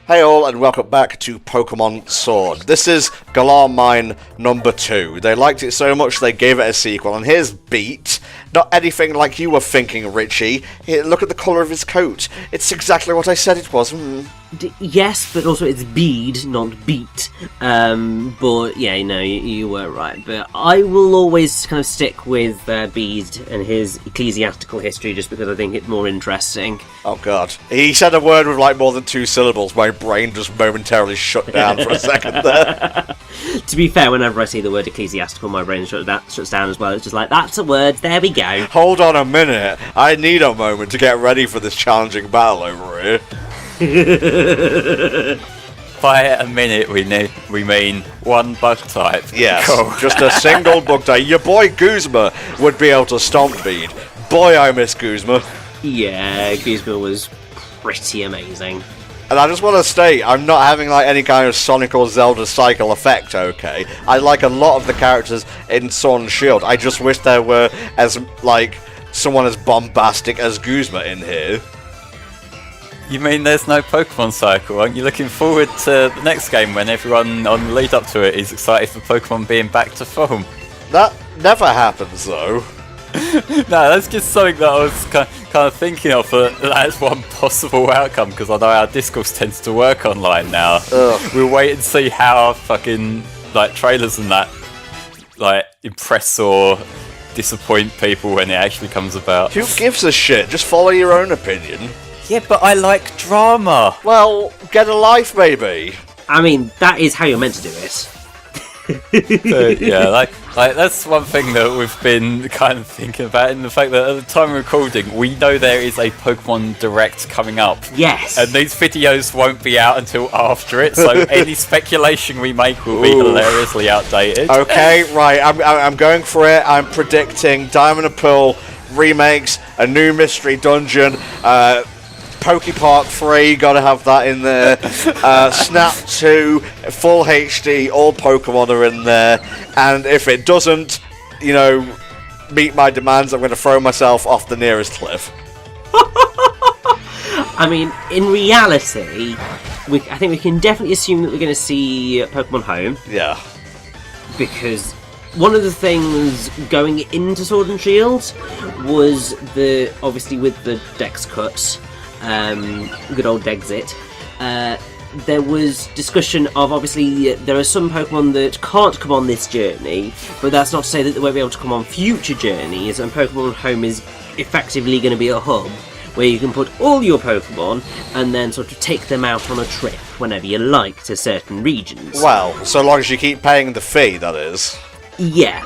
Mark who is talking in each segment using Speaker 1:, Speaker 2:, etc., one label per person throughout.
Speaker 1: Hey all, and welcome back to Pokémon Sword. This is Galar Mine number 2. They liked it so much they gave it a sequel, and here's Beat. Not anything like you were thinking, Richie. Here, look at the colour of his coat. It's exactly what I said it was.
Speaker 2: Yes, but also it's Bede, not Beat. But yeah, no, you were right. But I will always kind of stick with Bede and his ecclesiastical history just because I think it's more interesting.
Speaker 1: Oh god. He said a word with like more than 2 syllables. My brain just momentarily shut down for a second there.
Speaker 2: To be fair, whenever I see the word ecclesiastical, my brain shuts down as well. It's just like, that's a word, there we go.
Speaker 1: Hold on a minute. I need a moment to get ready for this challenging battle over here.
Speaker 3: By a minute, we mean one bug type.
Speaker 1: Yes,
Speaker 3: cool.
Speaker 1: Just a single bug type. Your boy Guzma would be able to stomp Bede. Boy, I miss Guzma.
Speaker 2: Yeah, Guzma was pretty amazing.
Speaker 1: And I just want to state, I'm not having like any kind of Sonic or Zelda cycle effect, okay? I like a lot of the characters in Sword and Shield. I just wish there were someone as bombastic as Guzma in here.
Speaker 3: You mean there's no Pokemon cycle? Aren't you looking forward to the next game when everyone on the lead up to it is excited for Pokemon being back to form?
Speaker 1: That never happens, though.
Speaker 3: No, that's just something that I was kind of thinking of. That's one possible outcome, because I know our discourse tends to work online now. We'll wait and see how our fucking trailers and that impress or disappoint people when it actually comes about.
Speaker 1: Who gives a shit? Just follow your own opinion.
Speaker 3: Yeah, but I like drama.
Speaker 1: Well, get a life, baby.
Speaker 2: I mean, that is how you're meant to do it.
Speaker 3: So, yeah, that's one thing that we've been kind of thinking about, in the fact that at the time of recording, we know there is a Pokemon Direct coming up.
Speaker 2: Yes.
Speaker 3: And these videos won't be out until after it, so any speculation we make will be hilariously outdated.
Speaker 1: Okay, right, I'm going for it. I'm predicting Diamond and Pearl remakes, a new mystery dungeon, Pokepark 3, gotta have that in there. Snap 2, full HD, all Pokemon are in there. And if it doesn't, meet my demands, I'm gonna throw myself off the nearest cliff.
Speaker 2: I mean, in reality, I think we can definitely assume that we're going to see Pokemon Home.
Speaker 1: Yeah.
Speaker 2: Because one of the things going into Sword and Shield was obviously with the Dex cuts, good old Dexit, there was discussion of, obviously, there are some Pokemon that can't come on this journey, but that's not to say that they won't be able to come on future journeys, and Pokemon Home is effectively going to be a hub where you can put all your Pokemon and then sort of take them out on a trip whenever you like to certain regions.
Speaker 1: Well, so long as you keep paying the fee, that is.
Speaker 2: Yeah.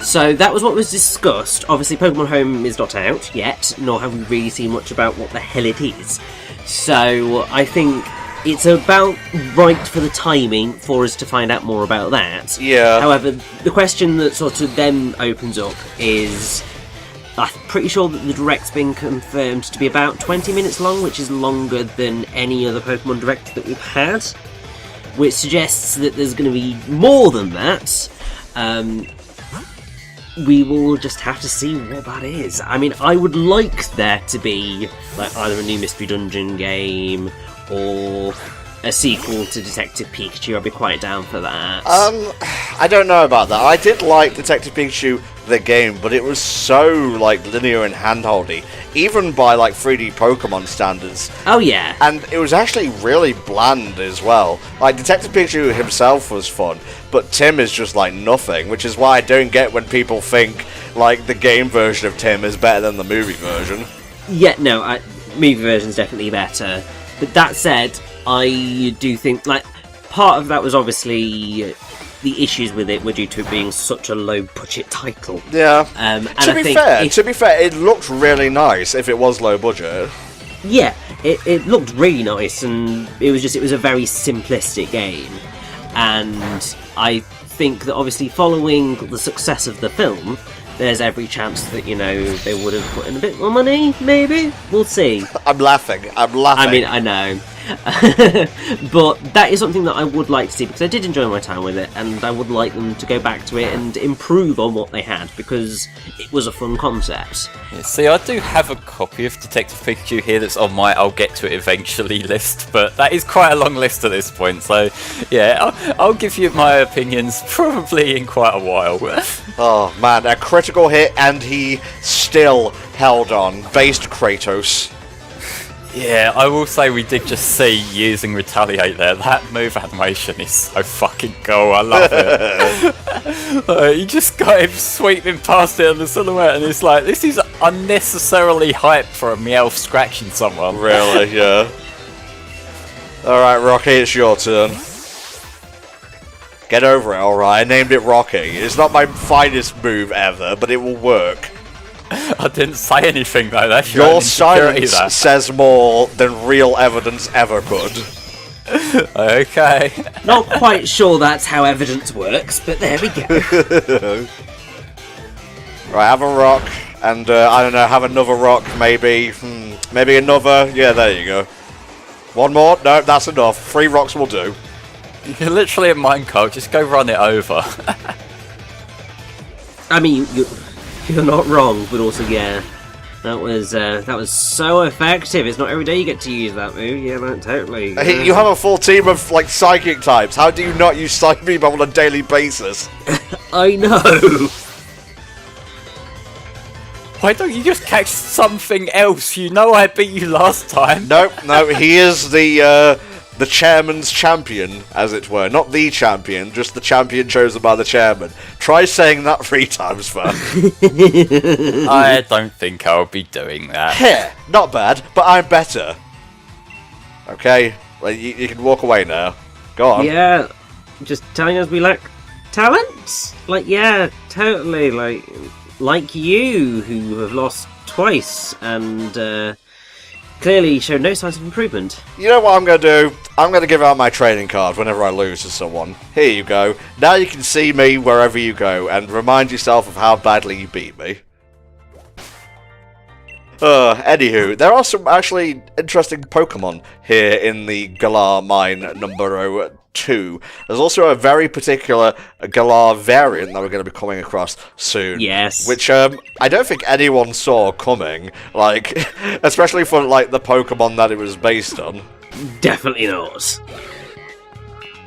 Speaker 2: So that was what was discussed. Obviously, Pokemon Home is not out yet, nor have we really seen much about what the hell it is. So I think it's about right for the timing for us to find out more about that.
Speaker 1: Yeah.
Speaker 2: However, the question that sort of then opens up is, I'm pretty sure that the Direct's been confirmed to be about 20 minutes long, which is longer than any other Pokemon Direct that we've had, which suggests that there's going to be more than that. We will just have to see what that is. I mean, I would like there to be either a new Mystery Dungeon game or a sequel to Detective Pikachu. I'd be quite down for that.
Speaker 1: I don't know about that. I did like Detective Pikachu, the game, but it was so linear and handholdy, even by 3D Pokemon standards.
Speaker 2: Oh yeah.
Speaker 1: And it was actually really bland as well. Detective Pikachu himself was fun, but Tim is just nothing, which is why I don't get when people think the game version of Tim is better than the movie version.
Speaker 2: Yeah, no, movie version's definitely better. But that said, I do think part of that was obviously the issues with it were due to it being such a low budget title.
Speaker 1: Yeah.
Speaker 2: And
Speaker 1: to be fair, it looked really nice if it was low budget.
Speaker 2: Yeah, it looked really nice, and it was a very simplistic game. And I think that obviously following the success of the film, there's every chance that, they would have put in a bit more money, maybe? We'll see.
Speaker 1: I'm laughing.
Speaker 2: I mean, I know. But that is something that I would like to see, because I did enjoy my time with it, and I would like them to go back to it and improve on what they had, because it was a fun concept.
Speaker 3: Yeah, see, I do have a copy of Detective Pikachu here that's on my I'll get to it eventually list, but that is quite a long list at this point, so yeah, I'll give you my opinions probably in quite a while.
Speaker 1: Oh man, a critical hit and he still held on. Based Kratos.
Speaker 3: Yeah, I will say we did just see using Retaliate there. That move animation is so fucking cool, I love it. You just got him sweeping past it on the silhouette and it's like, this is unnecessarily hype for a Meowth scratching someone.
Speaker 1: Really, yeah. Alright, Rocky, it's your turn. Get over it, alright? I named it Rocky. It's not my finest move ever, but it will work.
Speaker 3: I didn't say anything though, that's
Speaker 1: your silence says more than real evidence ever could.
Speaker 3: Okay.
Speaker 2: Not quite sure that's how evidence works, but there we go.
Speaker 1: Right, have a rock, and I don't know, have another rock, maybe. Maybe another. Yeah, there you go. One more? No, that's enough. 3 rocks will do.
Speaker 3: You're literally a minecart, just go run it over.
Speaker 2: I mean, you're not wrong, but also, yeah, that was so effective. It's not every day you get to use that move. Yeah, no, totally.
Speaker 1: Hey, you have a full team of like psychic types. How do you not use Psychic Beam on a daily basis?
Speaker 2: I know.
Speaker 3: Why don't you just catch something else? You know I beat you last time.
Speaker 1: No, he is the chairman's champion, as it were. Not the champion, just the champion chosen by the chairman. Try saying that 3 times fast.
Speaker 3: I don't think I'll be doing that.
Speaker 1: Yeah, not bad, but I'm better. Okay, well, you can walk away now. Go on.
Speaker 2: Yeah, just telling us we lack talent? Like, yeah, totally. Like you, who have lost twice, and clearly show no signs of improvement.
Speaker 1: You know what I'm going to do? I'm going to give out my training card whenever I lose to someone. Here you go. Now you can see me wherever you go, and remind yourself of how badly you beat me. Anywho, there are some actually interesting Pokemon here in the Galar Mine number 2. There's also a very particular Galar variant that we're going to be coming across soon.
Speaker 2: Yes.
Speaker 1: Which I don't think anyone saw coming, like, especially for like the Pokemon that it was based on.
Speaker 2: Definitely not.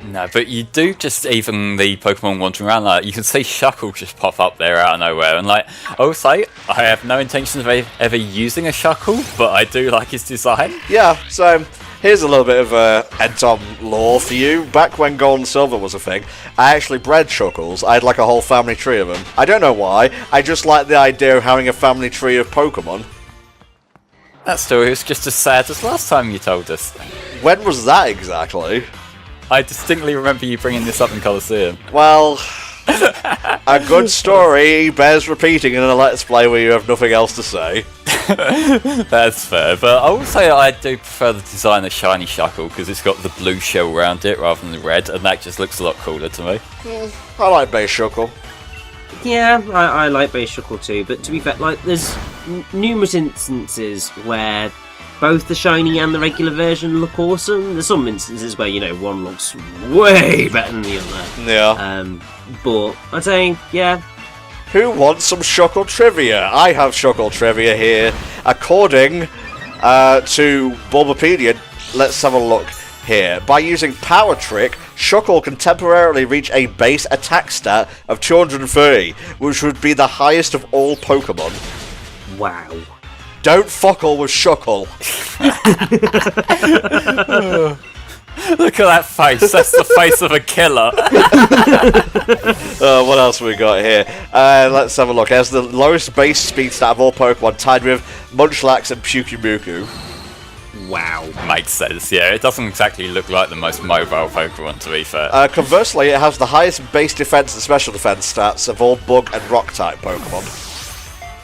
Speaker 3: No, but you do just, even the Pokemon wandering around, like, you can see Shuckle just pop up there out of nowhere, and like, I will say, I have no intention of ever using a Shuckle, but I do like his design.
Speaker 1: Yeah, so here's a little bit of Edtom lore for you. Back when Gold and Silver was a thing, I actually bred Shuckles. I had like a whole family tree of them. I don't know why, I just like the idea of having a family tree of Pokemon.
Speaker 3: That story was just as sad as last time you told us.
Speaker 1: When was that exactly?
Speaker 3: I distinctly remember you bringing this up in Colosseum.
Speaker 1: Well, a good story bears repeating in a Let's Play where you have nothing else to say.
Speaker 3: That's fair, but I will say I do prefer the design of Shiny Shuckle because it's got the blue shell around it rather than the red, and that just looks a lot cooler to me.
Speaker 1: I like Base Shuckle.
Speaker 2: Yeah, I like Base Shuckle too, but to be fair, like, there's numerous instances where both the shiny and the regular version look awesome. There's some instances where, you know, one looks way better than the other.
Speaker 1: Yeah.
Speaker 2: But I'd say, yeah.
Speaker 1: Who wants some Shuckle trivia? I have Shuckle trivia here. According to Bulbapedia, let's have a look here. By using Power Trick, Shuckle can temporarily reach a base attack stat of 230, which would be the highest of all Pokemon.
Speaker 2: Wow.
Speaker 1: Don't fuckle with Shuckle.
Speaker 3: Look at that face. That's the face of a killer.
Speaker 1: What else we got here? Let's have a look. It has the lowest base speed stat of all Pokemon, tied with Munchlax and Pyukumuku.
Speaker 2: Wow.
Speaker 3: Makes sense, yeah. It doesn't exactly look like the most mobile Pokemon, to be fair.
Speaker 1: Conversely, it has the highest base defense and special defense stats of all Bug and Rock-type Pokemon.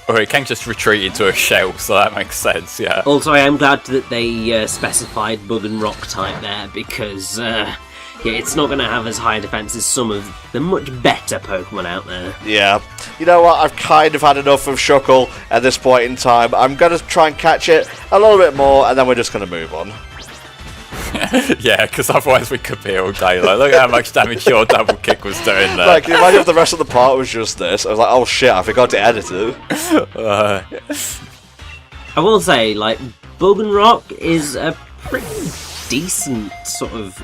Speaker 3: Or it can just retreat into a shell, so that makes sense, yeah.
Speaker 2: Also, I am glad that they specified Bug and Rock type there, because yeah, it's not going to have as high a defense as some of the much better Pokemon out there.
Speaker 1: Yeah. You know what? I've kind of had enough of Shuckle at this point in time. I'm going to try and catch it a little bit more, and then we're just going to move on.
Speaker 3: Yeah, because otherwise we could be here all day. Like, look at how much damage your double kick was doing there.
Speaker 1: Like, can you imagine if the rest of the part was just this? I was like, oh shit, I forgot to edit it.
Speaker 2: I will say, like, Bug and Rock is a pretty decent sort of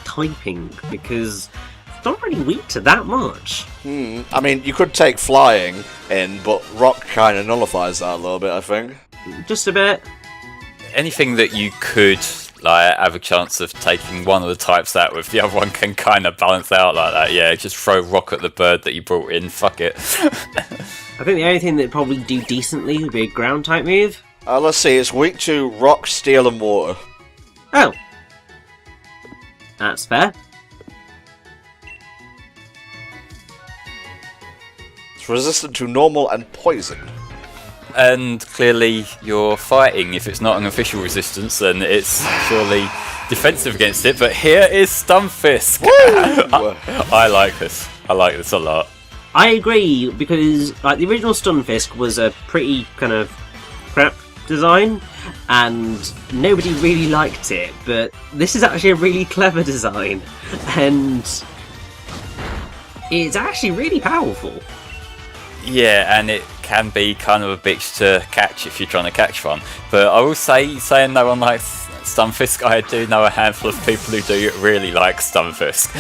Speaker 2: typing, because it's not really weak to that much.
Speaker 1: I mean, you could take flying in, but Rock kind of nullifies that a little bit, I think.
Speaker 2: Just a bit.
Speaker 3: Anything that you could like have a chance of taking one of the types out with, the other one can kind of balance out like that. Yeah, just throw Rock at the bird that you brought in. Fuck it.
Speaker 2: I think the only thing that probably do decently would be a ground type move.
Speaker 1: Let's see, it's weak to rock, steel, and water.
Speaker 2: Oh. That's fair.
Speaker 1: It's resistant to normal and poison.
Speaker 3: And clearly you're fighting. If it's not an official resistance, then it's surely defensive against it. But here is Stunfisk. I like this. I like this a lot.
Speaker 2: I agree, because like the original Stunfisk was a pretty kind of crap design, and nobody really liked it. But this is actually a really clever design, and it's actually really powerful.
Speaker 3: Yeah, and it can be kind of a bitch to catch if you're trying to catch one. But I will say, saying no one likes Stunfisk, I do know a handful of people who do really like Stunfisk.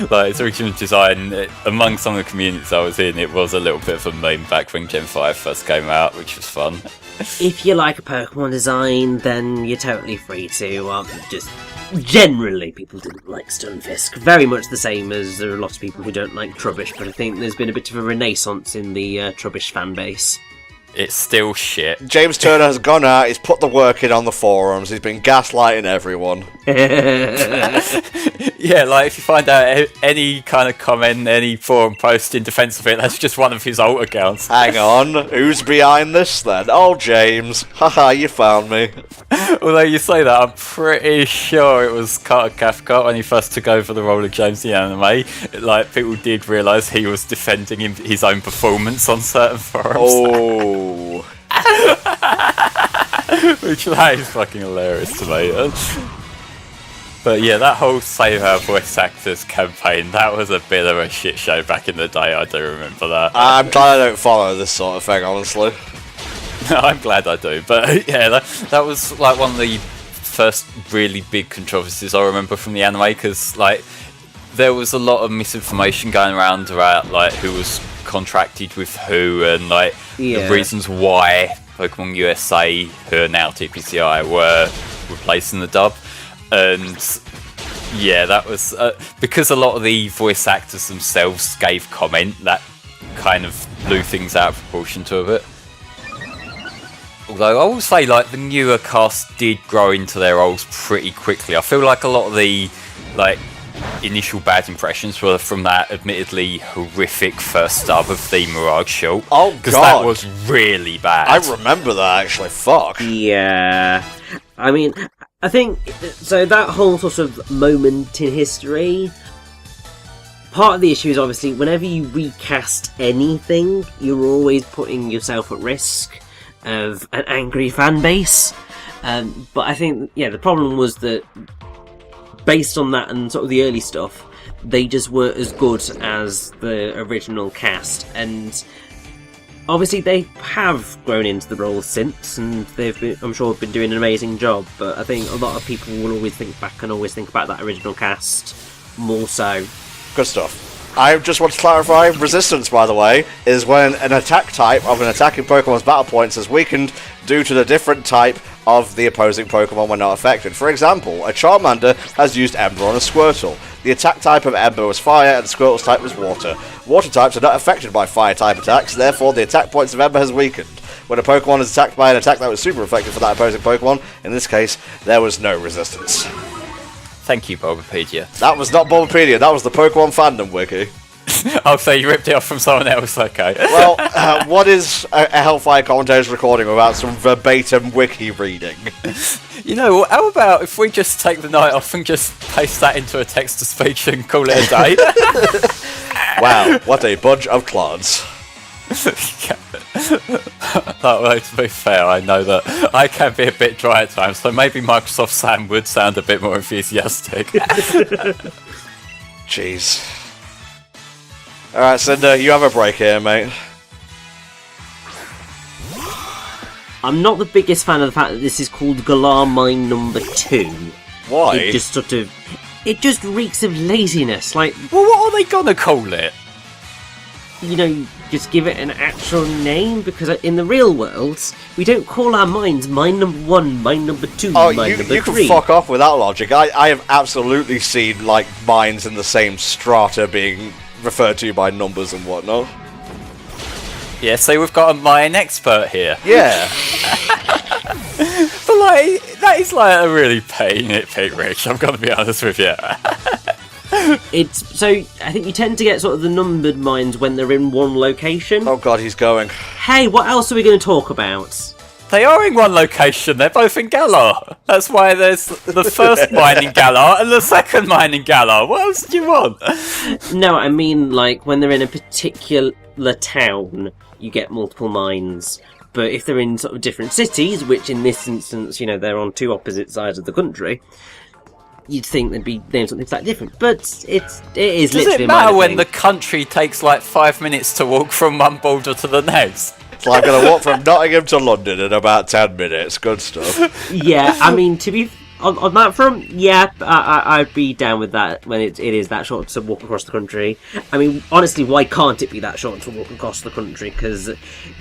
Speaker 3: Like, its original design, among some of the communities I was in, it was a little bit of a meme back when Gen 5 first came out, which was fun.
Speaker 2: If you like a Pokemon design, then you're totally free to. Just generally, people didn't like Stunfisk. Very much the same as there are a lot of people who don't like Trubbish, but I think there's been a bit of a renaissance in the Trubbish fan base.
Speaker 3: It's still shit.
Speaker 1: James Turner has gone out, he's put the work in on the forums, he's been gaslighting everyone.
Speaker 3: Yeah, like if you find out any kind of comment, any forum post in defence of it, that's just one of his alt accounts.
Speaker 1: Hang on, who's behind this then? Oh, James. Haha, you found me.
Speaker 3: Although you say that, I'm pretty sure it was Carter Cathcart when he first took over the role of James the Anime. Like, people did realise he was defending his own performance on certain forums.
Speaker 1: Oh.
Speaker 3: Which that is fucking hilarious to me. But yeah, that whole Save Our Voice Actors campaign, that was a bit of a shit show back in the day, I do remember that.
Speaker 1: I'm glad I don't follow this sort of thing, honestly.
Speaker 3: I'm glad I do, but yeah, that was like one of the first really big controversies I remember from the anime, because like there was a lot of misinformation going around about like who was contracted with who, and like the reasons why Pokemon USA, who are now TPCI, were replacing the dub. And yeah, that was because a lot of the voice actors themselves gave comment that kind of blew things out of proportion to a bit. Although I will say, like, the newer cast did grow into their roles pretty quickly. I feel like a lot of the like initial bad impressions were from that admittedly horrific first dub of the Mirage Shield.
Speaker 1: Oh god,
Speaker 3: because that was really bad.
Speaker 1: I remember that actually. Fuck.
Speaker 2: Yeah, I mean, I think so. That whole sort of moment in history. Part of the issue is obviously whenever you recast anything, you're always putting yourself at risk of an angry fan base. But I think, yeah, the problem was that based on that and sort of the early stuff, they just weren't as good as the original cast. And obviously they have grown into the role since, and they've been, I'm sure, been doing an amazing job. But I think a lot of people will always think back and always think about that original cast more so.
Speaker 1: Good stuff. I just want to clarify, resistance, by the way, is when an attack type of an attacking Pokemon's battle points is weakened due to the different type of the opposing Pokemon when not affected. For example, a Charmander has used Ember on a Squirtle. The attack type of Ember was fire and Squirtle's type was water. Water types are not affected by fire type attacks, therefore the attack points of Ember has weakened. When a Pokemon is attacked by an attack that was super effective for that opposing Pokemon, in this case, there was no resistance.
Speaker 3: Thank you, Bulbapedia.
Speaker 1: That was not Bulbapedia, that was the Pokemon fandom wiki.
Speaker 3: Oh, so you ripped it off from someone else, okay.
Speaker 1: Well, what is a Hellfire Commentators recording without some verbatim wiki reading?
Speaker 3: You know, how about if we just take the night off and just paste that into a text-to-speech and call it a day?
Speaker 1: Wow, what a bunch of clods.
Speaker 3: Yeah. Well, to be fair, I know that I can be a bit dry at times, so maybe Microsoft Sam would sound a bit more enthusiastic.
Speaker 1: Jeez. Alright, Cinder, you have a break here, mate.
Speaker 2: I'm not the biggest fan of the fact that this is called Galar Mine Number 2.
Speaker 1: Why?
Speaker 2: It just reeks of laziness. Like,
Speaker 3: Well, what are they gonna call it?
Speaker 2: you know, just give it an actual name, because in the real world, we don't call our mines Mine Number 1, Mine Number 2,
Speaker 1: Oh,
Speaker 2: Mine
Speaker 1: you
Speaker 2: Number 3.
Speaker 1: can fuck off with that logic. I have absolutely seen, like, mines in the same strata being referred to by numbers and whatnot.
Speaker 3: Yeah, so we've got a mine expert here.
Speaker 1: Yeah.
Speaker 3: But, like, that is, like, a really petty nitpick, Rich, I'm gonna be honest with you.
Speaker 2: So I think you tend to get sort of the numbered mines when they're in one location.
Speaker 1: Oh god, he's going.
Speaker 2: Hey, what else are we going to talk about?
Speaker 3: They are in one location, they're both in Galar. That's why there's the first mine in Galar and the second mine in Galar. What else do you want?
Speaker 2: No, I mean, like, when they're in a particular town, you get multiple mines. But if they're in sort of different cities, which in this instance, you know, they're on two opposite sides of the country, you'd think they'd be named something slightly different. But it is
Speaker 3: Does
Speaker 2: literally
Speaker 3: it matter
Speaker 2: a minor
Speaker 3: when
Speaker 2: thing.
Speaker 3: the country takes like 5 minutes to walk from one border to the next?
Speaker 1: So I'm going to walk from Nottingham to London in about 10 minutes. Good stuff.
Speaker 2: Yeah, I mean, to be on that front, yeah, I'd be down with that when it is that short to walk across the country. I mean, honestly, why can't it be that short to walk across the country? Because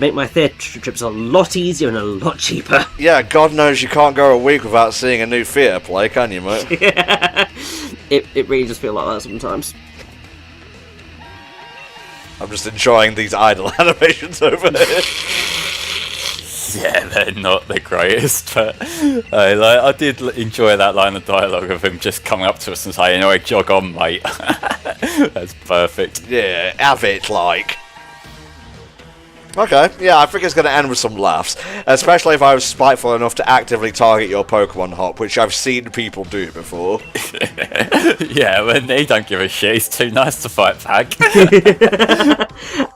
Speaker 2: make my theatre trips a lot easier and a lot cheaper.
Speaker 1: Yeah, God knows you can't go a week without seeing a new theatre play, can you, mate?
Speaker 2: Yeah. It really does feel like that sometimes.
Speaker 1: I'm just enjoying these idle animations over here.
Speaker 3: Yeah, they're not the greatest, but I did enjoy that line of dialogue of him just coming up to us and saying, "Oh, jog on, mate." That's perfect.
Speaker 1: Yeah, have it, like. Okay, yeah, I think it's going to end with some laughs. Especially if I was spiteful enough to actively target your Pokemon Hop, which I've seen people do before.
Speaker 3: Yeah, when he don't give a shit, he's too nice to fight back.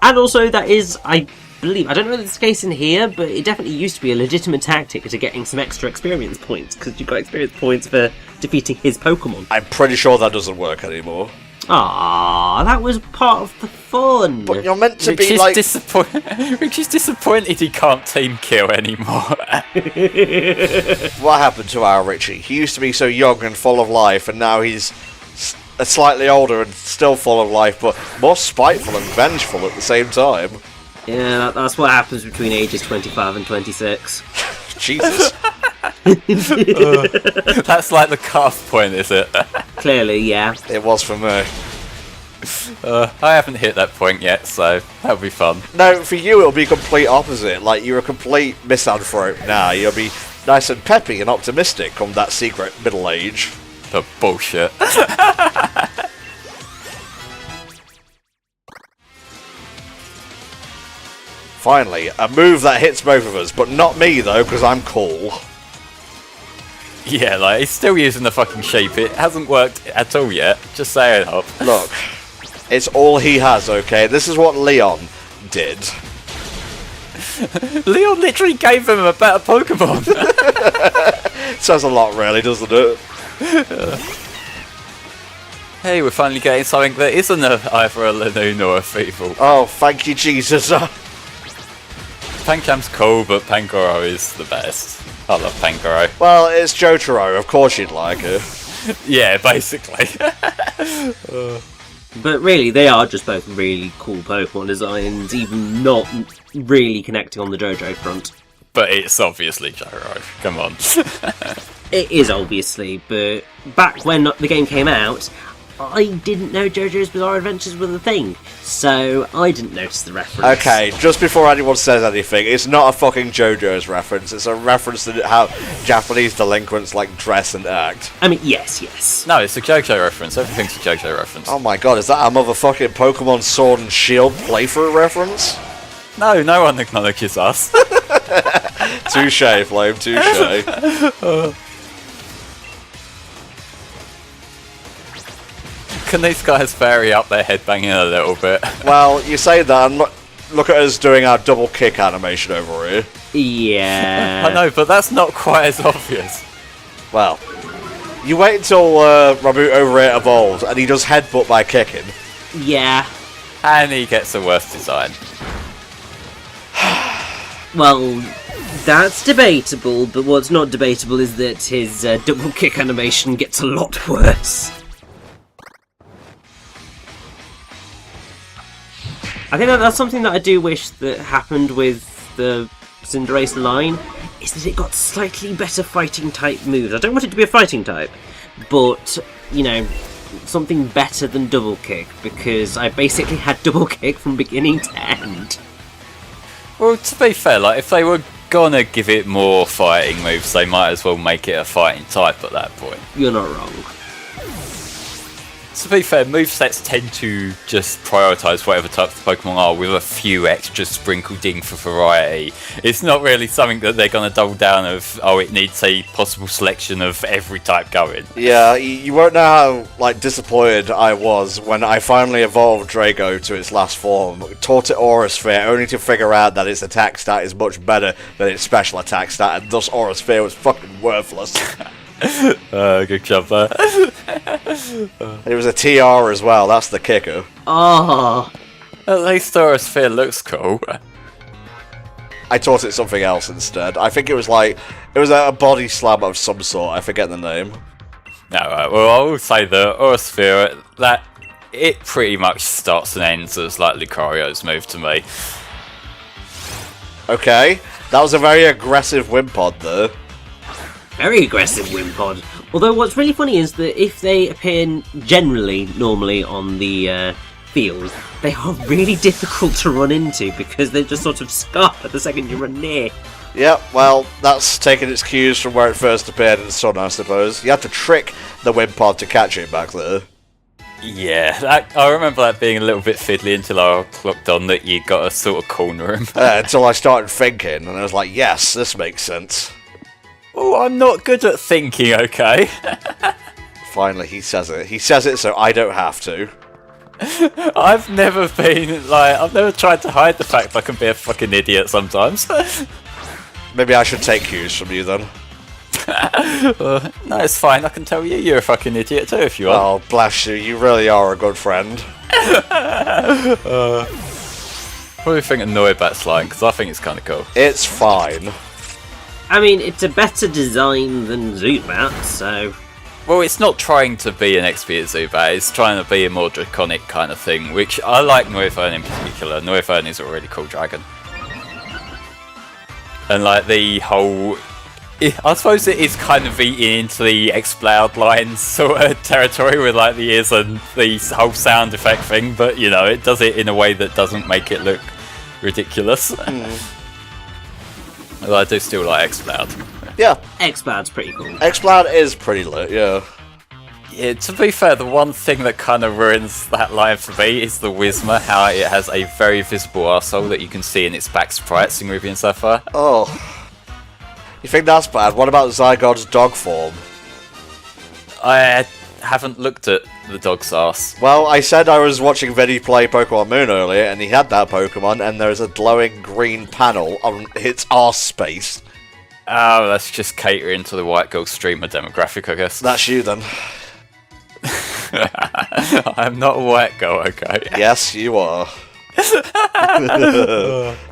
Speaker 2: And also, that is, I believe, I don't know if it's the case in here, but it definitely used to be a legitimate tactic to getting some extra experience points, because you got experience points for defeating his Pokemon.
Speaker 1: I'm pretty sure that doesn't work anymore.
Speaker 2: Ah, that was part of the fun.
Speaker 1: But you're meant to
Speaker 3: Rich
Speaker 1: be
Speaker 3: is
Speaker 1: like...
Speaker 3: Rich is disappointed he can't team kill anymore.
Speaker 1: What happened to our Richie? He used to be so young and full of life, and now he's slightly older and still full of life, but more spiteful and vengeful at the same time.
Speaker 2: Yeah, that's what happens between ages 25 and 26.
Speaker 1: Jesus.
Speaker 3: That's like the cutoff point, is it?
Speaker 2: Clearly, yeah.
Speaker 1: It was for me.
Speaker 3: I haven't hit that point yet, so that'll be fun.
Speaker 1: No, for you it'll be complete opposite. Like, you're a complete misanthrope now. You'll be nice and peppy and optimistic come that secret middle age.
Speaker 3: The bullshit.
Speaker 1: Finally, a move that hits both of us, but not me though, because I'm cool.
Speaker 3: Yeah, like, he's still using the fucking sheep. It hasn't worked at all yet. Just saying, Hop.
Speaker 1: Look, it's all he has, okay? This is what Leon did.
Speaker 3: Leon literally gave him a better Pokemon.
Speaker 1: Says a lot, really, doesn't it?
Speaker 3: Hey, we're finally getting something that isn't either a Lanoon or a Feeble.
Speaker 1: Oh, thank you, Jesus.
Speaker 3: Pancham's cool, but Pangoro is the best. I love Pangoro.
Speaker 1: Well, it's Jotaro, of course you'd like it.
Speaker 3: Yeah, basically.
Speaker 2: But really, they are just both really cool Pokemon designs, even not really connecting on the JoJo front.
Speaker 3: But it's obviously Jotaro. Come on.
Speaker 2: It is, obviously, but back when the game came out, I didn't know JoJo's Bizarre Adventures were the thing, so I didn't notice the reference.
Speaker 1: Okay, just before anyone says anything, it's not a fucking JoJo's reference, it's a reference to how Japanese delinquents like dress and act.
Speaker 2: I mean, yes.
Speaker 3: No, it's a JoJo reference. Everything's a JoJo reference.
Speaker 1: Oh my god, is that a motherfucking Pokemon Sword and Shield playthrough reference?
Speaker 3: No, no one acknowledges us.
Speaker 1: Touche, Flame, touche.
Speaker 3: Can these guys vary up their headbanging a little bit?
Speaker 1: Well, you say that, look at us doing our double kick animation over here.
Speaker 2: Yeah.
Speaker 3: I know, but that's not quite as obvious.
Speaker 1: Well, you wait until Raboot over here evolves, and he does headbutt by kicking.
Speaker 2: Yeah.
Speaker 3: And he gets a worse design.
Speaker 2: Well, that's debatable, but what's not debatable is that his double kick animation gets a lot worse. I think that's something that I do wish that happened with the Cinderace line, is that it got slightly better fighting type moves. I don't want it to be a fighting type, but, you know, something better than double kick, because I basically had double kick from beginning to end.
Speaker 3: Well, to be fair, like, if they were gonna give it more fighting moves, they might as well make it a fighting type at that point.
Speaker 2: You're not wrong.
Speaker 3: To be fair, movesets tend to just prioritise whatever types of Pokemon are with a few extras sprinkled in for variety. It's not really something that they're going to double down of, oh, it needs a possible selection of every type going.
Speaker 1: Yeah, you won't know how like disappointed I was when I finally evolved Drago to its last form, taught it Aura Sphere, only to figure out that its attack stat is much better than its special attack stat, and thus Aura Sphere was fucking worthless.
Speaker 3: Good job there.
Speaker 1: And it was a TR as well, that's the kicker.
Speaker 2: Oh.
Speaker 3: At least Aura Sphere looks cool.
Speaker 1: I taught it something else instead. I think it was like, it was a body slam of some sort, I forget the name.
Speaker 3: Alright, well, I will say that Aura Sphere, that it pretty much starts and ends as like Lucario's move to me.
Speaker 1: Okay, that was a very aggressive Wimpod there.
Speaker 2: Very aggressive Wimpod. Although what's really funny is that if they appear normally on the field, they are really difficult to run into because they're just sort of scarf the second you run near.
Speaker 1: Yep, well, that's taking its cues from where it first appeared in the sun, I suppose. You have to trick the Wimpod to catch it back there.
Speaker 3: Yeah, I remember that being a little bit fiddly until I clocked on that you got to sort of corner him.
Speaker 1: Until I started thinking, and I was like, yes, this makes sense.
Speaker 3: Oh, I'm not good at thinking, okay?
Speaker 1: Finally, he says it. He says it so I don't have to.
Speaker 3: I've never tried to hide the fact I can be a fucking idiot sometimes.
Speaker 1: Maybe I should take cues from you then.
Speaker 3: No, it's fine. I can tell you're a fucking idiot too if you are.
Speaker 1: Oh, bless you. You really are a good friend.
Speaker 3: What do you think of Noibat's line? Because I think it's kind of cool.
Speaker 1: It's fine.
Speaker 2: I mean, it's a better design than Zubat, so...
Speaker 3: Well, it's not trying to be an XP at Zubat, it's trying to be a more draconic kind of thing, which I like Noivern in particular. Noivern is a really cool dragon. And like the whole... I suppose it is kind of eating into the Exploud line sort of territory with like the ears and the whole sound effect thing, but you know, it does it in a way that doesn't make it look ridiculous. Although I do still like Exploud.
Speaker 1: Yeah.
Speaker 2: Exploud's pretty cool.
Speaker 1: Exploud is pretty lit, yeah.
Speaker 3: Yeah, to be fair, the one thing that kind of ruins that line for me is the Whismur, how it has a very visible arsehole that you can see in its back sprites in Ruby and Sapphire.
Speaker 1: Oh. You think that's bad? What about Zygode's dog form?
Speaker 3: I haven't looked at the dog's arse.
Speaker 1: Well, I said I was watching Bede play Pokemon Moon earlier, and he had that Pokemon, and there's a glowing green panel on its arse space.
Speaker 3: Oh, that's just catering to the white girl streamer demographic, I guess.
Speaker 1: That's you then.
Speaker 3: I'm not a white girl, okay?
Speaker 1: Yes, you are.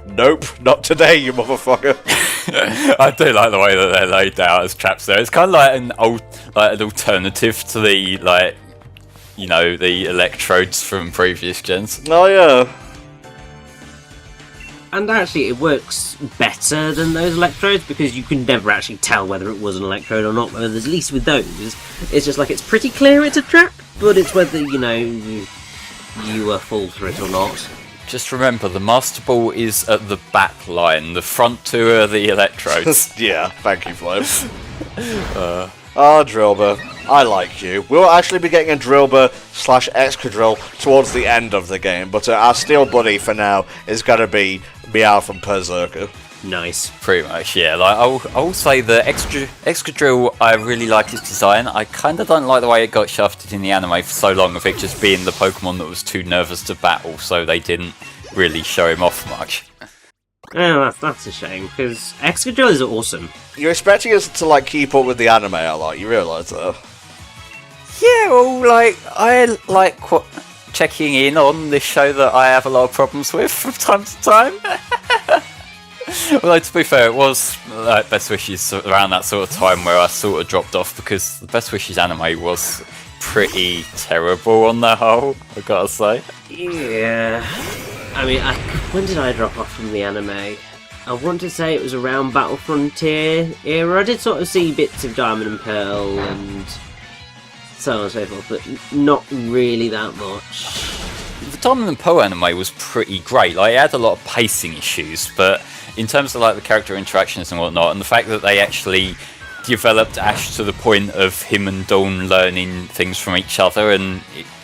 Speaker 1: Nope, not today, you motherfucker.
Speaker 3: I do like the way that they're laid out as traps there. It's kind of like an alternative to the, like, you know, the electrodes from previous gens.
Speaker 1: Oh, yeah.
Speaker 2: And actually, it works better than those electrodes because you can never actually tell whether it was an electrode or not. Whereas at least with those, it's just like it's pretty clear it's a trap, but it's whether, you know, you fall for it or not.
Speaker 3: Just remember, the Master Ball is at the back line. The front two are the electrodes.
Speaker 1: Yeah, thank you, Flo. Drillbur, I like you. We'll actually be getting a Drillbur/Excadrill towards the end of the game, but our Steel Buddy for now is going to be Meow from Berserker.
Speaker 2: Nice.
Speaker 3: Pretty much, yeah. Like I'll say the Excadrill, I really like its design. I kind of don't like the way it got shafted in the anime for so long of it just being the Pokemon that was too nervous to battle, so they didn't really show him off much.
Speaker 2: Oh, that's a shame, because Excadrills are awesome.
Speaker 1: You're expecting us to, like, keep up with the anime a lot, you realise that?
Speaker 3: Yeah, well, like, I like checking in on this show that I have a lot of problems with from time to time. Although, to be fair, it was like Best Wishes around that sort of time where I sort of dropped off, because the Best Wishes anime was pretty terrible on the whole, I gotta say.
Speaker 2: Yeah. I mean, when did I drop off from the anime? I want to say it was around Battle Frontier era. I did sort of see bits of Diamond and Pearl and so on and so forth, but not really that much.
Speaker 3: The Diamond and Pearl anime was pretty great. Like, it had a lot of pacing issues, but in terms of like the character interactions and whatnot, and the fact that they actually developed Ash to the point of him and Dawn learning things from each other and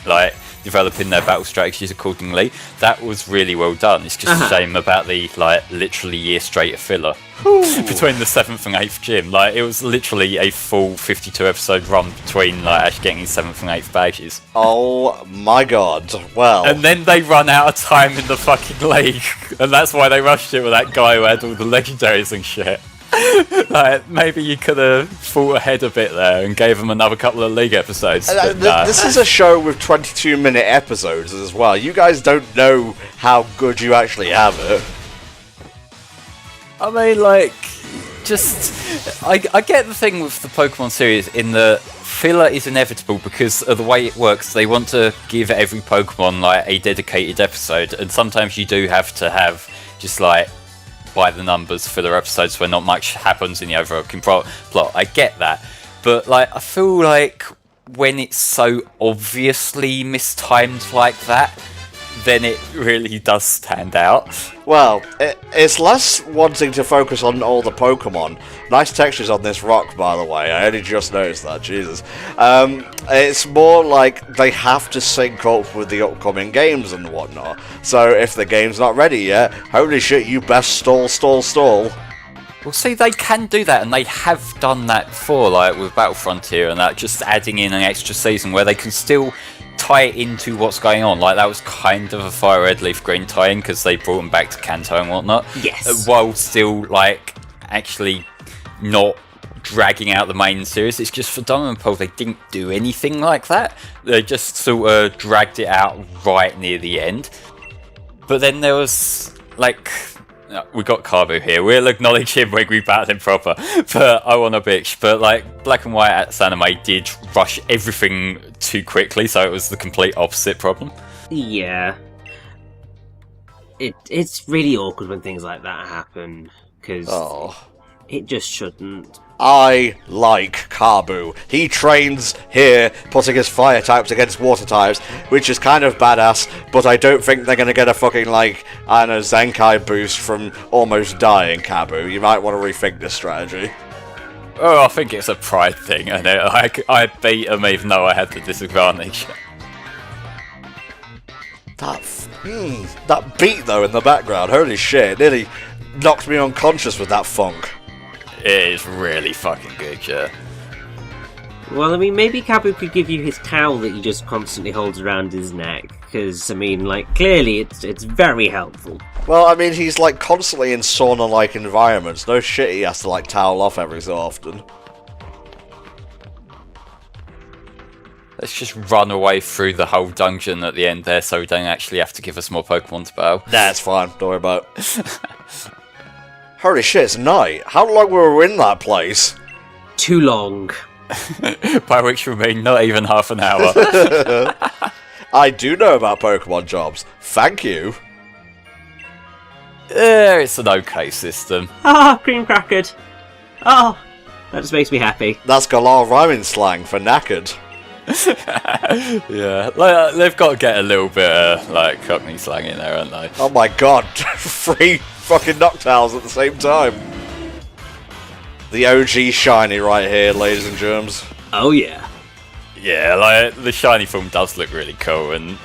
Speaker 3: like developing their battle strategies accordingly, that was really well done. It's just a shame about the like literally year straight of filler between the 7th and 8th gym. Like, it was literally a full 52 episode run between like Ash getting his 7th and 8th badges.
Speaker 1: Oh my god, well...
Speaker 3: And then they run out of time in the fucking league, and that's why they rushed it with that guy who had all the legendaries and shit. Like, maybe you could have thought ahead a bit there and gave them another couple of league episodes.
Speaker 1: This is a show with 22-minute episodes as well. You guys don't know how good you actually have it.
Speaker 3: I mean, like, just... I get the thing with the Pokemon series in the filler is inevitable because of the way it works. They want to give every Pokemon, like, a dedicated episode, and sometimes you do have to have just, like, by the numbers filler episodes where not much happens in the overarching plot. I get that, but like I feel like when it's so obviously mistimed like that, then it really does stand out.
Speaker 1: Well, it's less wanting to focus on all the Pokemon. Nice textures on this rock, by the way. I only just noticed that, Jesus. It's more like they have to sync up with the upcoming games and whatnot. So if the game's not ready yet, holy shit, you best stall.
Speaker 3: Well, see, they can do that, and they have done that before, like with Battle Frontier and that, just adding in an extra season where they can still tie it into what's going on. Like, that was kind of a Fire Red Leaf Green tie-in because they brought them back to Kanto and whatnot.
Speaker 2: Yes.
Speaker 3: While still, like, actually not dragging out the main series. It's just for Diamond and Pearl, they didn't do anything like that. They just sort of dragged it out right near the end. But then there was, like... we got Carbu here. We'll acknowledge him when we battle him proper. But I want a bitch. But like Black and White anime did rush everything too quickly, so it was the complete opposite problem.
Speaker 2: Yeah. It's really awkward when things like that happen, because it just shouldn't.
Speaker 1: I like Carbu. He trains here, putting his fire types against water types, which is kind of badass, but I don't think they're going to get a fucking, like, I don't know, Zenkai boost from almost dying Carbu. You might want to rethink this strategy.
Speaker 3: Oh, I think it's a pride thing, and I beat him even though I had the disadvantage.
Speaker 1: That beat, though, in the background, holy shit, nearly knocked me unconscious with that funk.
Speaker 3: It is really fucking good, yeah.
Speaker 2: Well, I mean, maybe Kabu could give you his towel that he just constantly holds around his neck, because, I mean, like, clearly it's very helpful.
Speaker 1: Well, I mean, he's, like, constantly in sauna-like environments. No shit he has to, like, towel off every so often.
Speaker 3: Let's just run away through the whole dungeon at the end there so we don't actually have to give us more Pokemon to battle.
Speaker 1: Nah, it's fine. Don't worry about it. Holy shit, it's night. How long were we in that place?
Speaker 2: Too long.
Speaker 3: By which we mean not even half an hour.
Speaker 1: I do know about Pokemon jobs. Thank you.
Speaker 3: It's an okay system.
Speaker 2: Ah, cream crackered. Oh, that just makes me happy.
Speaker 1: That's Galar rhyming slang for knackered.
Speaker 3: Yeah, like, they've got to get a little bit of, like, Cockney slang in there, haven't they?
Speaker 1: Oh my god, 3 fucking Noctowls at the same time. The OG shiny right here, ladies and germs.
Speaker 2: Oh yeah.
Speaker 3: Yeah, like, the shiny form does look really cool, and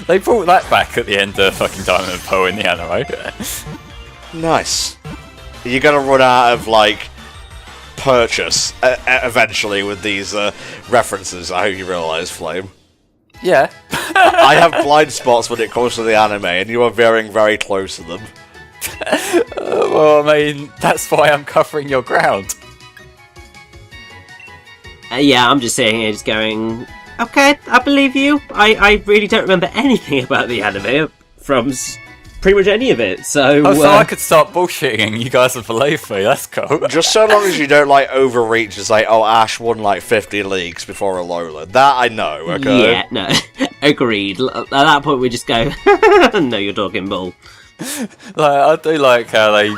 Speaker 3: they brought that back at the end of fucking Diamond and Pearl in the anime.
Speaker 1: Nice. You're gonna run out of, like, purchase eventually with these references, I hope you realise, Flame.
Speaker 3: Yeah.
Speaker 1: I have blind spots when it comes to the anime, and you are veering very close to them.
Speaker 3: Well, I mean, that's why I'm covering your ground.
Speaker 2: Yeah, I'm just sitting here just going, okay, I believe you. I really don't remember anything about the anime from pretty much any of it, so...
Speaker 3: Oh, so I could start bullshitting and you guys would believe me, that's cool.
Speaker 1: Just so long as you don't, like, overreach and say, oh, Ash won, like, 50 leagues before Alola. That I know, okay?
Speaker 2: Yeah, no, agreed. At that point we just go, no, you're talking bull.
Speaker 3: I do like how they...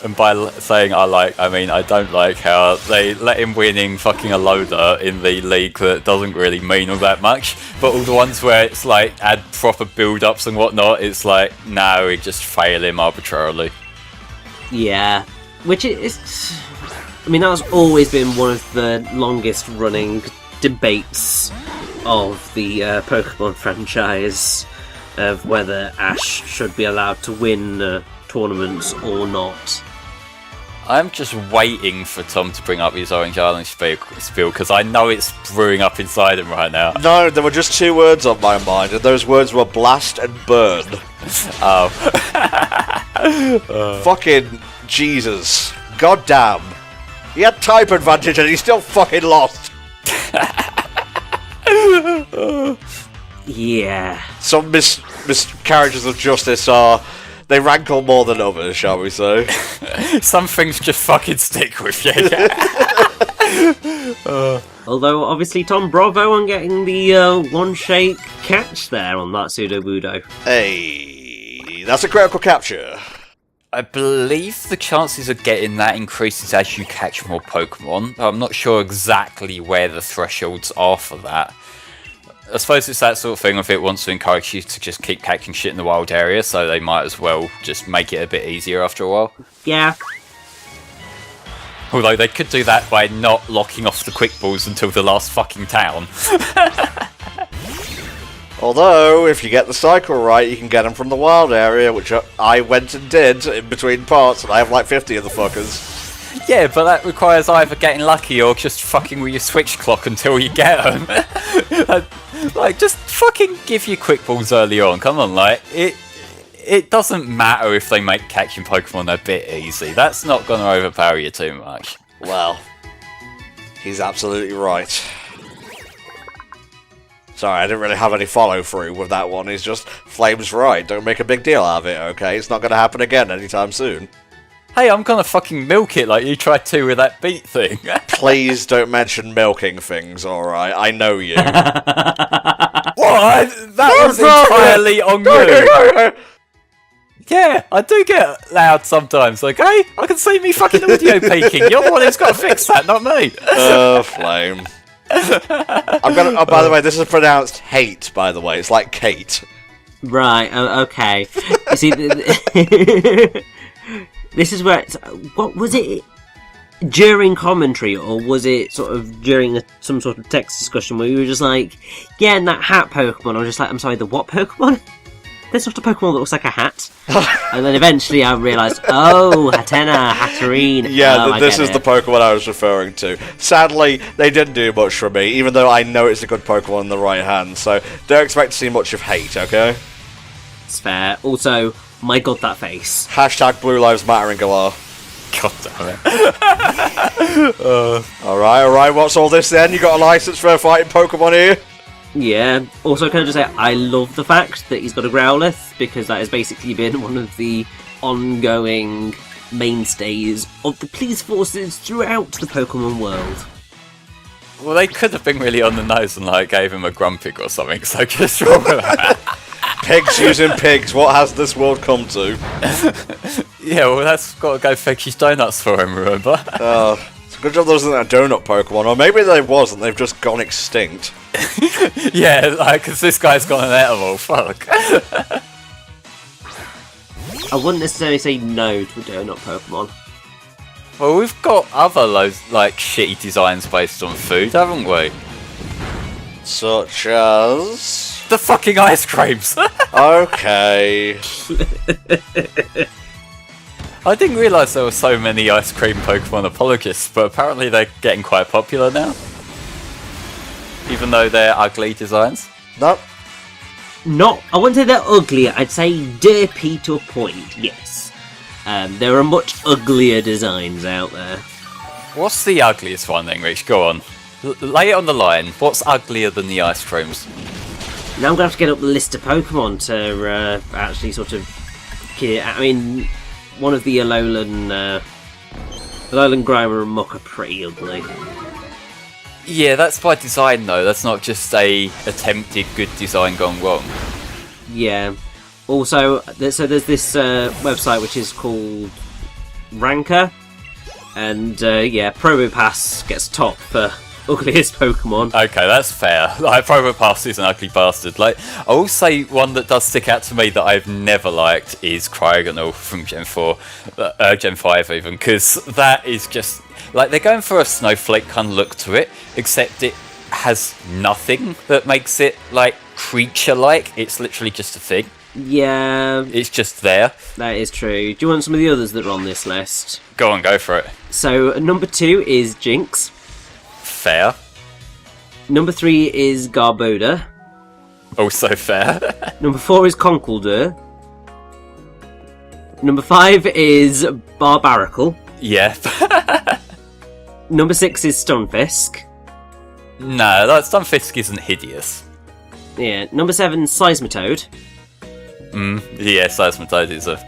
Speaker 3: And by saying I mean I don't like how they let him win in fucking Alola in the league that doesn't really mean all that much. But all the ones where it's like add proper build-ups and whatnot, it's like, no, we just fail him arbitrarily.
Speaker 2: Yeah, which is... I mean, that's always been one of the longest running debates of the Pokemon franchise, of whether Ash should be allowed to win tournaments or not.
Speaker 3: I'm just waiting for Tom to bring up his Orange Island spiel because I know it's brewing up inside him right now.
Speaker 1: No, there were just 2 words on my mind, and those words were blast and burn.
Speaker 3: Oh.
Speaker 1: Fucking Jesus. God damn. He had type advantage and he still fucking lost.
Speaker 2: Yeah.
Speaker 1: Some miscarriages of justice are... They rankle more than others, shall we say.
Speaker 3: Some things just fucking stick with you.
Speaker 2: Although, obviously, Tom, bravo on getting the one-shake catch there on that Sudowoodo.
Speaker 1: Hey, that's a critical capture.
Speaker 3: I believe the chances of getting that increases as you catch more Pokemon. I'm not sure exactly where the thresholds are for that. I suppose it's that sort of thing if it wants to encourage you to just keep catching shit in the wild area, so they might as well just make it a bit easier after a while.
Speaker 2: Yeah.
Speaker 3: Although they could do that by not locking off the quick balls until the last fucking town.
Speaker 1: Although, if you get the cycle right, you can get them from the wild area, which I went and did in between parts, and I have like 50 of the fuckers.
Speaker 3: Yeah, but that requires either getting lucky or just fucking with your switch clock until you get them. Like, just fucking give your quick balls early on. Come on, like, it doesn't matter if they make catching Pokemon a bit easy. That's not going to overpower you too much.
Speaker 1: Well, he's absolutely right. Sorry, I didn't really have any follow-through with that one. He's just, Flame's right. Don't make a big deal out of it, okay? It's not going to happen again anytime soon.
Speaker 3: Hey, I'm gonna fucking milk it like you tried to with that beat thing.
Speaker 1: Please don't mention milking things, alright? I know you.
Speaker 3: What? That was entirely on you. Yeah, I do get loud sometimes, okay? I can see me fucking audio peaking. You're the one who's got to fix that, not me.
Speaker 1: Flame. I'm gonna. Oh, by the way, this is pronounced hate. By the way, it's like Kate.
Speaker 2: Right. Okay. You see, this is where it's, what was it during commentary, or was it sort of during some sort of text discussion where you were just like, yeah, and that hat Pokemon? I was just like, I'm sorry, the what Pokemon? There's not a Pokemon that looks like a hat. And then eventually I realised, oh, Hatena, Hatterene.
Speaker 1: Yeah, this is the Pokemon I was referring to. Sadly, they didn't do much for me, even though I know it's a good Pokemon in the right hand, so don't expect to see much of hate, okay?
Speaker 2: It's fair. Also, my god, that face.
Speaker 1: Hashtag Blue Lives Matter in Galar.
Speaker 3: God damn it.
Speaker 1: Alright, what's all this then? You got a license for fighting Pokemon here?
Speaker 2: Yeah. Also, can I just say, I love the fact that he's got a Growlithe, because that has basically been one of the ongoing mainstays of the police forces throughout the Pokemon world.
Speaker 3: Well, they could have been really on the nose and like gave him a Grumpig or something, so just roll with that.
Speaker 1: Pigs using pigs, what has this world come to?
Speaker 3: Yeah, well, that's got to go fetch his donuts for him, remember?
Speaker 1: It's a good job there wasn't a donut Pokemon, or maybe there wasn't, they've just gone extinct.
Speaker 3: Yeah, like, because this guy's got an edible, fuck.
Speaker 2: I wouldn't necessarily say no to a donut Pokemon.
Speaker 3: Well, we've got other like shitty designs based on food, haven't we?
Speaker 1: Such as...
Speaker 3: the fucking ice creams!
Speaker 1: Okay.
Speaker 3: I didn't realise there were so many ice cream Pokemon apologists, but apparently they're getting quite popular now. Even though they're ugly designs.
Speaker 1: Nope.
Speaker 2: I wouldn't say they're ugly, I'd say derpy to a point, yes. There are much uglier designs out there.
Speaker 3: What's the ugliest one then, Rich? Go on. Lay it on the line. What's uglier than the ice creams?
Speaker 2: Now I'm going to have to get up the list of Pokemon to actually sort of... I mean, one of the Alolan Grimer and Muck are pretty ugly.
Speaker 3: Yeah, that's by design though. That's not just a attempted good design gone wrong.
Speaker 2: Yeah. Also, there's this website which is called Ranker, and Probopass gets top for ugliest Pokemon.
Speaker 3: Okay, that's fair. Like, Probopass is an ugly bastard. Like, I will say one that does stick out to me that I've never liked is Cryogonal from Gen 4, Gen 5 even, because that is just... Like, they're going for a snowflake kind of look to it, except it has nothing that makes it, like, creature-like. It's literally just a thing.
Speaker 2: Yeah.
Speaker 3: It's just there.
Speaker 2: That is true. Do you want some of the others that are on this list?
Speaker 3: Go on, go for it.
Speaker 2: So, number 2 is Jinx.
Speaker 3: Fair.
Speaker 2: Number 3 is Garbodor.
Speaker 3: Also fair.
Speaker 2: Number 4 is Conkeldurr. Number 5 is Barbaracle.
Speaker 3: Yeah.
Speaker 2: Number 6 is Stunfisk.
Speaker 3: No, that Stunfisk isn't hideous.
Speaker 2: Yeah. Number 7 is Seismitoad.
Speaker 3: Yeah, Seismitoad is a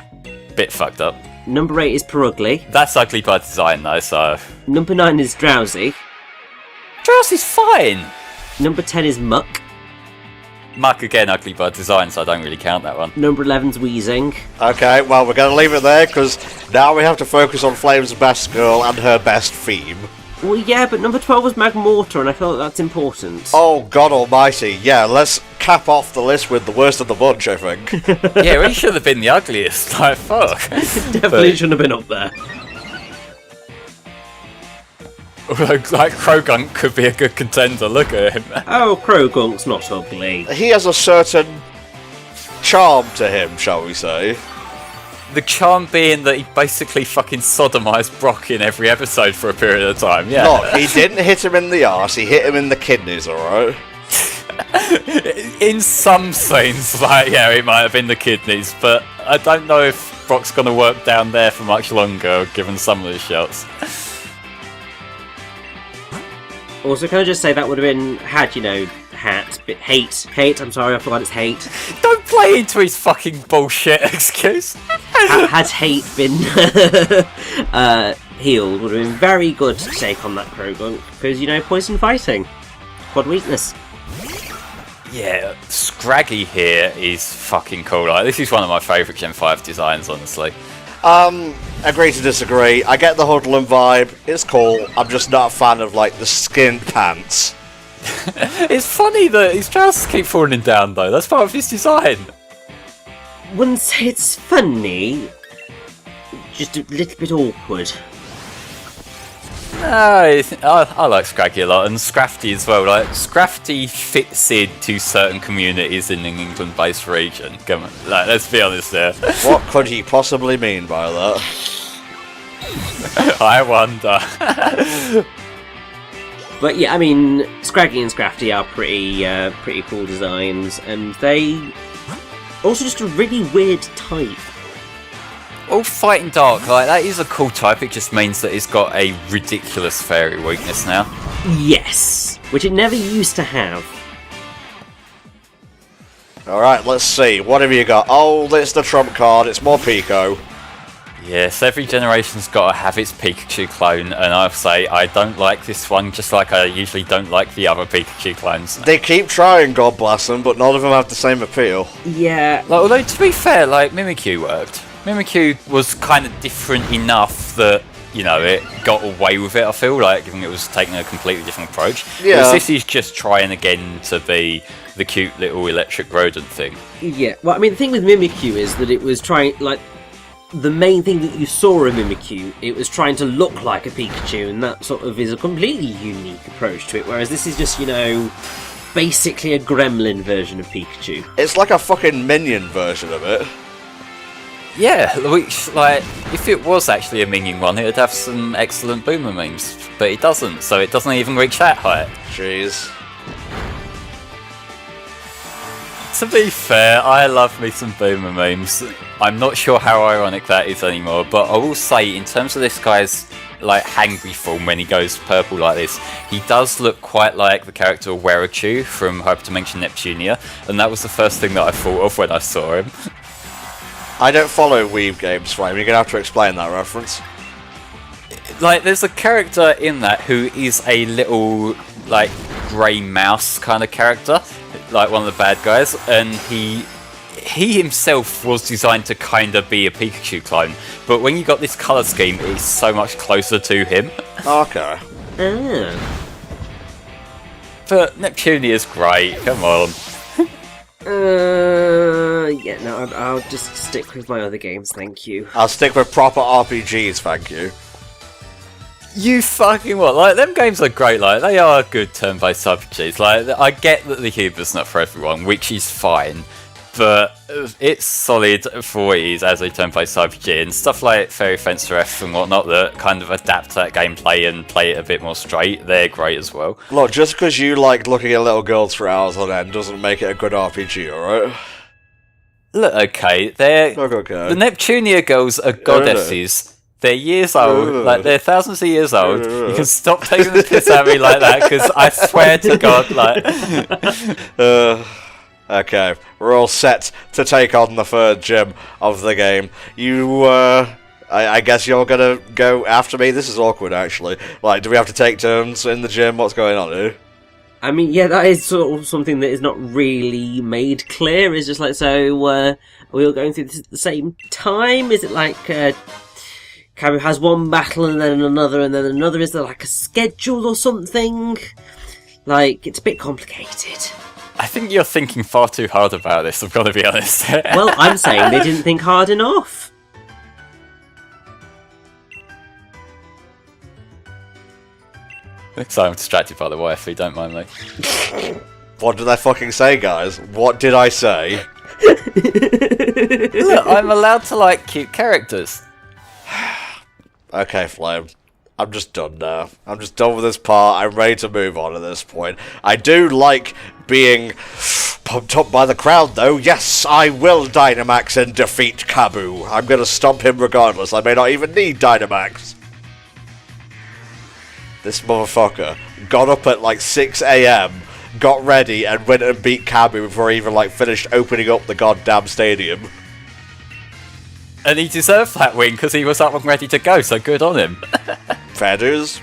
Speaker 3: bit fucked up.
Speaker 2: Number 8 is Perugly.
Speaker 3: That's ugly by design though, so...
Speaker 2: Number 9 is Drowsy.
Speaker 3: Drowsy's fine!
Speaker 2: Number 10 is Muck.
Speaker 3: Muck again ugly by design, so I don't really count that one.
Speaker 2: Number 11's Weezing.
Speaker 1: Okay, well, we're going to leave it there, because now we have to focus on Flame's best girl and her best theme.
Speaker 2: Well, yeah, but number 12 was Magmortar, and I feel that's important.
Speaker 1: Oh, God almighty. Yeah, let's cap off the list with the worst of the bunch, I think.
Speaker 3: Yeah, he should have been the ugliest. Like, fuck.
Speaker 2: Definitely shouldn't have been up there.
Speaker 3: Like, Krogunk could be a good contender, look at him.
Speaker 2: Oh, Croagunk's not ugly.
Speaker 1: He has a certain charm to him, shall we say.
Speaker 3: The charm being that he basically fucking sodomised Brock in every episode for a period of time, yeah.
Speaker 1: Look, he didn't hit him in the arse, he hit him in the kidneys, alright?
Speaker 3: In some scenes, like, yeah, it might have been the kidneys, but I don't know if Brock's going to work down there for much longer, given some of the shots.
Speaker 2: Also, can I just say that would have been hate, I'm sorry, I forgot it's hate.
Speaker 3: Don't play into his fucking bullshit excuse.
Speaker 2: Had hate been healed, would have been very good to take on that Krogunk, because, poison fighting. Quad weakness.
Speaker 3: Yeah, Scraggy here is fucking cool. Like, this is one of my favourite Gen 5 designs, honestly.
Speaker 1: Agree to disagree. I get the Hoodlum vibe, it's cool, I'm just not a fan of, like, the skinned pants.
Speaker 3: It's funny that his trousers keep falling down, though. That's part of his design.
Speaker 2: Wouldn't say it's funny, just a little bit awkward.
Speaker 3: I like Scraggy a lot, and Scrafty as well. Like, Scrafty fits into certain communities in an England-based region. Come on, like, let's be honest there.
Speaker 1: What could he possibly mean by that?
Speaker 3: I wonder.
Speaker 2: But yeah, I mean, Scraggy and Scrafty are pretty cool designs, and they also just a really weird type.
Speaker 3: All fighting dark, like, that is a cool type. It just means that it's got a ridiculous fairy weakness now.
Speaker 2: Yes, which it never used to have.
Speaker 1: Alright, let's see. What have you got? Oh, it's the trump card. It's more Pico.
Speaker 3: Yes, every generation's got to have its Pikachu clone, and I'll say I don't like this one, just like I usually don't like the other Pikachu clones.
Speaker 1: They keep trying, God bless them, but none of them have the same appeal.
Speaker 2: Yeah.
Speaker 3: Like, although, to be fair, like, Mimikyu worked. Mimikyu was kind of different enough that, it got away with it, I feel like, given it was taking a completely different approach.
Speaker 1: Yeah.
Speaker 3: Whereas this is just trying again to be the cute little electric rodent thing.
Speaker 2: Yeah, well, I mean, the thing with Mimikyu is that it was trying, like, the main thing that you saw in Mimikyu, it was trying to look like a Pikachu, and that sort of is a completely unique approach to it, whereas this is just, basically a gremlin version of Pikachu.
Speaker 1: It's like a fucking minion version of it.
Speaker 3: Yeah, which, like, if it was actually a minion one, it'd have some excellent boomer memes, but it doesn't, so it doesn't even reach that height.
Speaker 1: Jeez.
Speaker 3: To be fair, I love me some boomer memes. I'm not sure how ironic that is anymore, but I will say, in terms of this guy's like hangry form when he goes purple like this, he does look quite like the character Werachu from Hyperdimension Neptunia, and that was the first thing that I thought of when I saw him.
Speaker 1: I don't follow Weeb games, Flame. You're gonna have to explain that reference.
Speaker 3: Like, there's a character in that who is a little like grey mouse kind of character, like one of the bad guys, and he himself was designed to kind of be a Pikachu clone, but when you got this colour scheme, it's so much closer to him.
Speaker 1: Okay.
Speaker 3: But Neptunia's great, come on.
Speaker 2: Yeah, no, I'll just stick with my other games, thank you.
Speaker 1: I'll stick with proper RPGs, thank you.
Speaker 3: You fucking what? Like, them games are great, like, they are good turn-based RPGs. Like, I get that the humor's not for everyone, which is fine, but it's solid for what it is as a turn-based RPG, and stuff like Fairy Fence F and whatnot that kind of adapt that gameplay and play it a bit more straight, they're great as well.
Speaker 1: Look, just because you like looking at little girls for hours on end doesn't make it a good RPG, alright?
Speaker 3: Look, okay, they're...
Speaker 1: Look, okay.
Speaker 3: The Neptunia girls are goddesses. They're years old, like, they're thousands of years old. You can stop taking the piss out of me like that, because I swear to God, like...
Speaker 1: Okay, we're all set to take on the third gym of the game. I guess you're gonna go after me? This is awkward, actually. Like, do we have to take turns in the gym? What's going on here?
Speaker 2: I mean, yeah, that is sort of something that is not really made clear. It's just like, so, are we all going through this at the same time? Is it like, Kabu has one battle and then another and then another? Is there like a schedule or something? Like, it's a bit complicated.
Speaker 3: I think you're thinking far too hard about this, I've got to be honest.
Speaker 2: Well, I'm saying they didn't think hard enough.
Speaker 3: So I'm distracted by the wife, don't mind me.
Speaker 1: What did I fucking say, guys? What did I say?
Speaker 3: Look, I'm allowed to like cute characters.
Speaker 1: Okay, Flame. I'm just done now. I'm just done with this part. I'm ready to move on at this point. I do like being pumped up by the crowd, though. Yes, I will Dynamax and defeat Kabu. I'm going to stomp him regardless. I may not even need Dynamax. This motherfucker got up at like 6 AM, got ready, and went and beat Kabu before he even like finished opening up the goddamn stadium.
Speaker 3: And he deserved that win because he was up and ready to go, so good on him.
Speaker 1: Fair dues.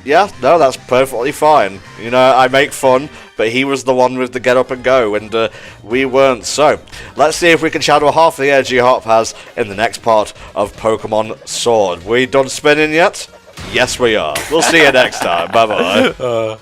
Speaker 1: Yeah, no, that's perfectly fine. You know, I make fun, but he was the one with the get up and go, and we weren't. So, let's see if we can channel half the energy Hop has in the next part of Pokemon Sword. We done spinning yet? Yes, we are. We'll see you next time. Bye-bye.